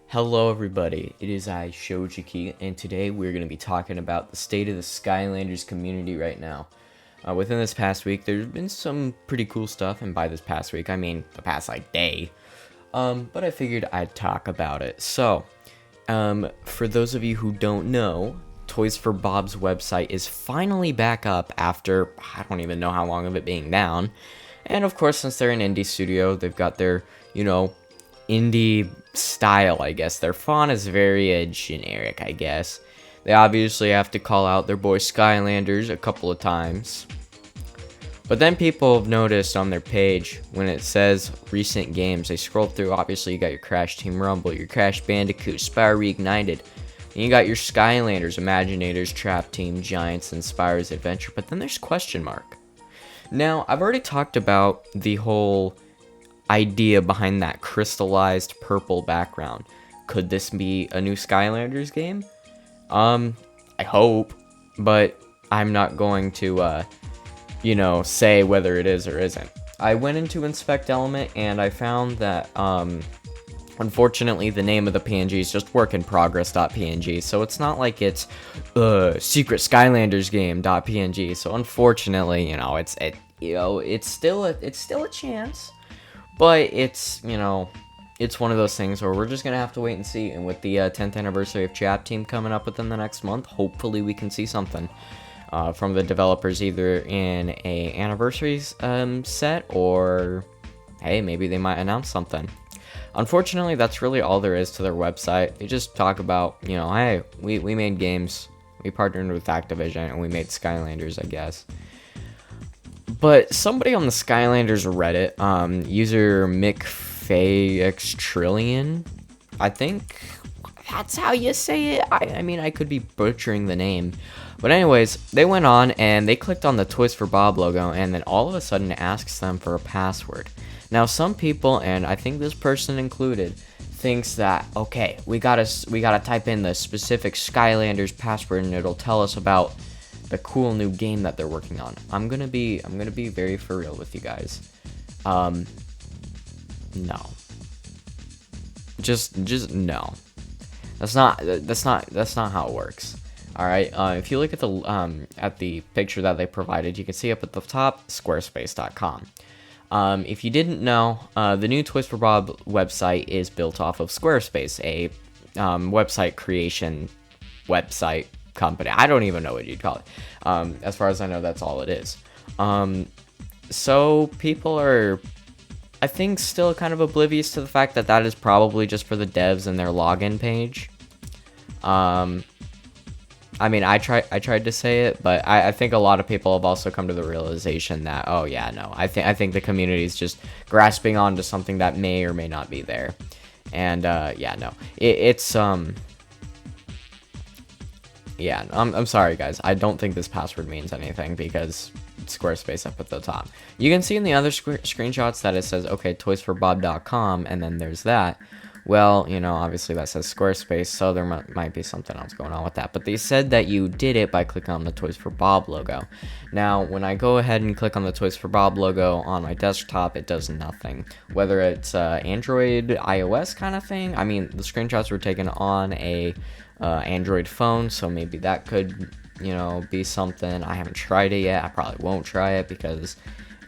Hello everybody, it is I, Shojiki, and today we're going to be talking about the state of the Skylanders community right now. Within this past week, there's been some pretty cool stuff, and by this past week, I mean the past, day. But I figured I'd talk about it. So, for those of you who don't know, Toys for Bob's website is finally back up after, I don't even know how long of it being down. And of course, since they're an indie studio, they've got their, indie style, I guess. Their font is very generic, I guess. They obviously have to call out their boy Skylanders a couple of times. But then people have noticed on their page, when it says recent games, they scroll through. Obviously, you got your Crash Team Rumble, your Crash Bandicoot, Spyro Reignited. And you got your Skylanders, Imaginators, Trap Team, Giants, and Spyro's Adventure. But then there's question mark. Now, I've already talked about the whole idea behind that crystallized purple background. Could this be a new Skylanders game? I hope, but I'm not going to, say whether it is or isn't. I went into Inspect Element and I found that, unfortunately, the name of the PNG is just workinprogress.png, so it's not like it's secret Skylanders game.png. So unfortunately, it's still a chance, but it's one of those things where we're just gonna have to wait and see. And with the 10th anniversary of Trap Team coming up within the next month, hopefully we can see something from the developers, either in a anniversary set, or hey, maybe they might announce something. Unfortunately, that's really all there is to their website. They just talk about, hey, we made games, we partnered with Activision, and we made Skylanders, I guess. But somebody on the Skylanders Reddit, user McFayXTrillion, I think that's how you say it. I mean, I could be butchering the name. But anyways, they went on and they clicked on the Toys for Bob logo, and then all of a sudden it asks them for a password. Now, some people, and I think this person included, thinks that, okay, we gotta type in the specific Skylanders password and it'll tell us about the cool new game that they're working on. I'm gonna be very for real with you guys. No. Just no. That's not how it works. All right. If you look at the picture that they provided, you can see up at the top squarespace.com. If you didn't know, the new Toys for Bob website is built off of Squarespace, a website creation website company. I don't even know what you'd call it. As far as I know, that's all it is. So people are, I think, still kind of oblivious to the fact that that is probably just for the devs and their login page. I mean, I tried to say it, but I think a lot of people have also come to the realization that, oh yeah, no, I think the community is just grasping onto something that may or may not be there, and yeah, no, yeah, I'm sorry guys, I don't think this password means anything because Squarespace up at the top. You can see in the other screenshots that it says, okay, toysforbob.com, and then there's that. Well, obviously that says Squarespace, so there might be something else going on with that. But they said that you did it by clicking on the Toys for Bob logo. Now, when I go ahead and click on the Toys for Bob logo on my desktop, it does nothing. Whether it's Android, iOS kind of thing. I mean, the screenshots were taken on a Android phone, so maybe that could, be something. I haven't tried it yet. I probably won't try it because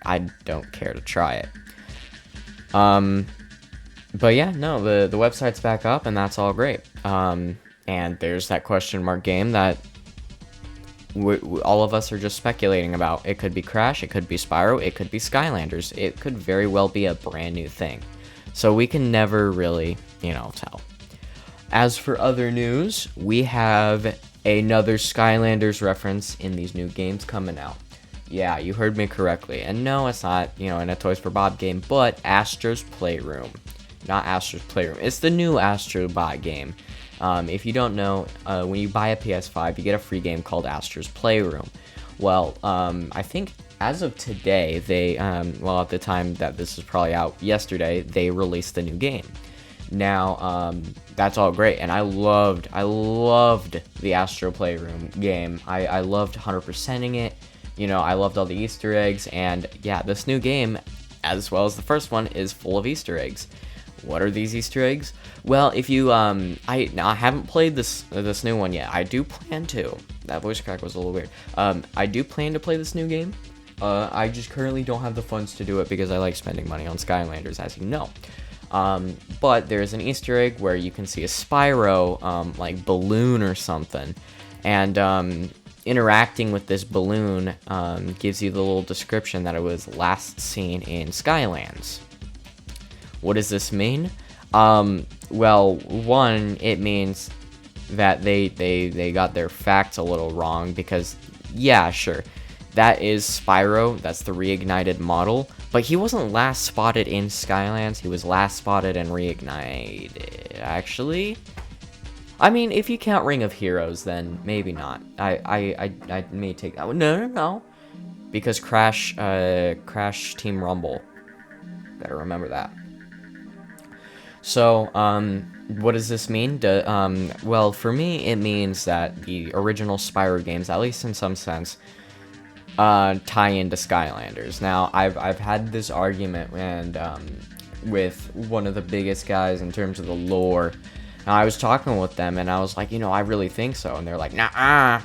I don't care to try it. But yeah, no, the website's back up, and that's all great. And there's that question mark game that all of us are just speculating about. It could be Crash, it could be Spyro, it could be Skylanders. It could very well be a brand new thing. So we can never really, tell. As for other news, we have another Skylanders reference in these new games coming out. Yeah, you heard me correctly. And no, it's not, in a Toys for Bob game, but Astro's Playroom. Not Astro's Playroom. It's the new Astro Bot game. If you don't know, when you buy a PS5, you get a free game called Astro's Playroom. Well, I think as of today, they, at the time that this is probably out yesterday, they released the new game. Now, that's all great, and I loved the Astro Playroom game. I loved 100%ing it. I loved all the Easter eggs, and yeah, this new game, as well as the first one, is full of Easter eggs. What are these Easter eggs? Well, if you I haven't played this new one yet. I do plan to. That voice crack was a little weird. I do plan to play this new game. I just currently don't have the funds to do it because I like spending money on Skylanders, as you know. But there's an Easter egg where you can see a Spyro like balloon or something, and interacting with this balloon gives you the little description that it was last seen in Skylands. What does this mean? Well, one, it means that they got their facts a little wrong, because yeah, sure, that is Spyro, that's the reignited model, but he wasn't last spotted in Skylands, he was last spotted and reignited, actually. I mean, if you count Ring of Heroes, then maybe not. I may take that one. No. Because Crash Team Rumble. Gotta remember that. So, what does this mean? Well, for me, it means that the original Spyro games, at least in some sense, tie into Skylanders. Now, I've had this argument with one of the biggest guys in terms of the lore. Now, I was talking with them, and I was like, I really think so. And they're like, nah.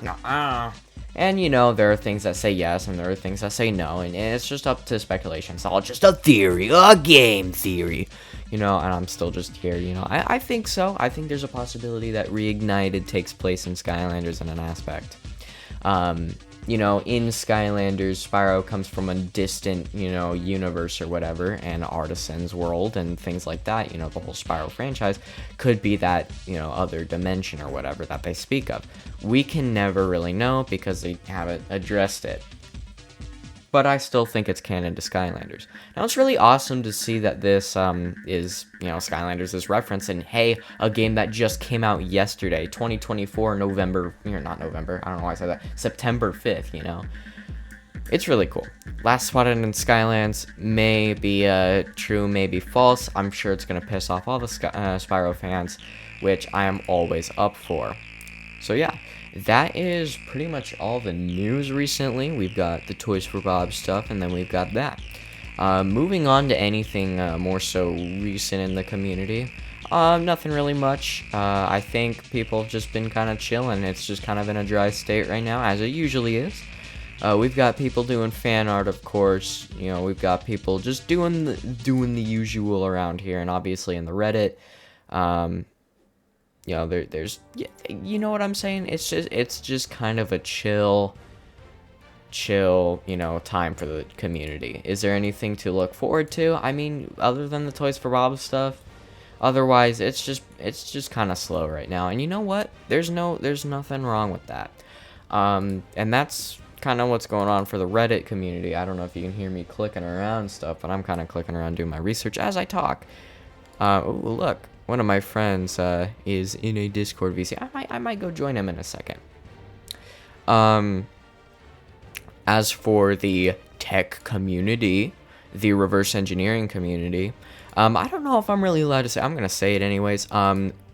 And, there are things that say yes, and there are things that say no, and it's just up to speculation. It's all just a theory, a game theory, and I'm still just here, I think so. I think there's a possibility that Reignited takes place in Skylanders in an aspect. In Skylanders, Spyro comes from a distant, universe or whatever, and Artisan's world and things like that. The whole Spyro franchise could be that, other dimension or whatever that they speak of. We can never really know because they haven't addressed it. But I still think it's canon to Skylanders. Now, it's really awesome to see that this is, Skylanders is referenced in, hey, a game that just came out yesterday, 2024, November, not November, I don't know why I said that, September 5th, It's really cool. Last spotted in Skylands may be true, may be false. I'm sure it's going to piss off all the Spyro fans, which I am always up for. So, yeah. That is pretty much all the news recently. We've got the Toys for Bob stuff, and then we've got that. Moving on to anything more so recent in the community. Nothing really much. I think people have just been kind of chilling. It's just kind of in a dry state right now, as it usually is. We've got people doing fan art, of course. We've got people just doing the usual around here, and obviously in the Reddit. There's, you know what I'm saying? It's just kind of a chill, time for the community. Is there anything to look forward to? I mean, other than the Toys for Bob stuff, otherwise, it's just kind of slow right now. And you know what? There's nothing wrong with that. And that's kind of what's going on for the Reddit community. I don't know if you can hear me clicking around and stuff, but I'm kind of clicking around doing my research as I talk. Oh, look. One of my friends is in a Discord VC. I might go join him in a second. As for the tech community, the reverse engineering community, I don't know if I'm really allowed to say. I'm going to say it anyways.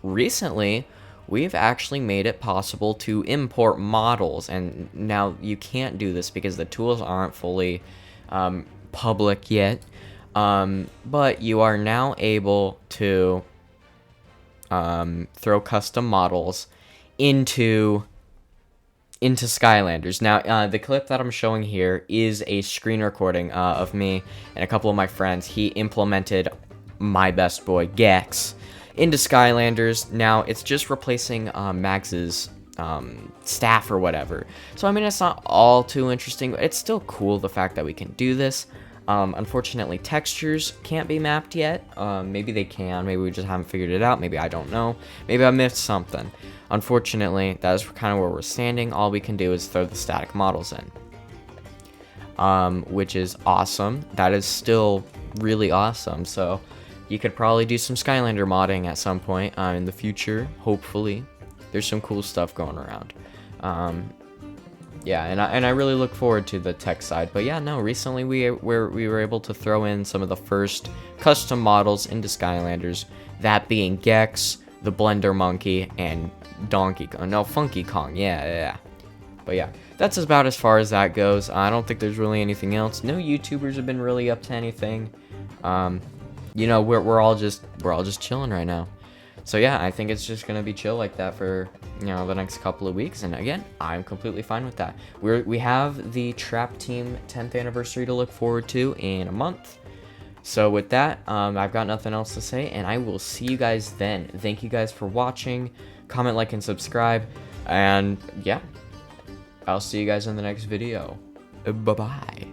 Recently, we've actually made it possible to import models. And now you can't do this because the tools aren't fully public yet. But you are now able to throw custom models into Skylanders. Now, the clip that I'm showing here is a screen recording of me and a couple of my friends. He implemented my best boy Gex into Skylanders. Now, it's just replacing Max's staff or whatever. So, I mean, it's not all too interesting, but it's still cool the fact that we can do this. Unfortunately, textures can't be mapped yet. Maybe they can. Maybe we just haven't figured it out. Maybe I don't know. Maybe I missed something. Unfortunately, that is kind of where we're standing. All we can do is throw the static models in, which is awesome. That is still really awesome. So you could probably do some Skylander modding at some point in the future. Hopefully, there's some cool stuff going around. Yeah, and I really look forward to the tech side. But yeah, no, recently we were able to throw in some of the first custom models into Skylanders, that being Gex, the Blender Monkey, and Funky Kong. Yeah. But yeah, that's about as far as that goes. I don't think there's really anything else. No YouTubers have been really up to anything. you know, we're all just chilling right now. So yeah, I think it's just gonna be chill like that for, you know, the next couple of weeks. And again, I'm completely fine with that. We have the Trap Team 10th anniversary to look forward to in a month. So with that, I've got nothing else to say, and I will see you guys then. Thank you guys for watching. Comment, like, and subscribe. And yeah, I'll see you guys in the next video. Bye-bye.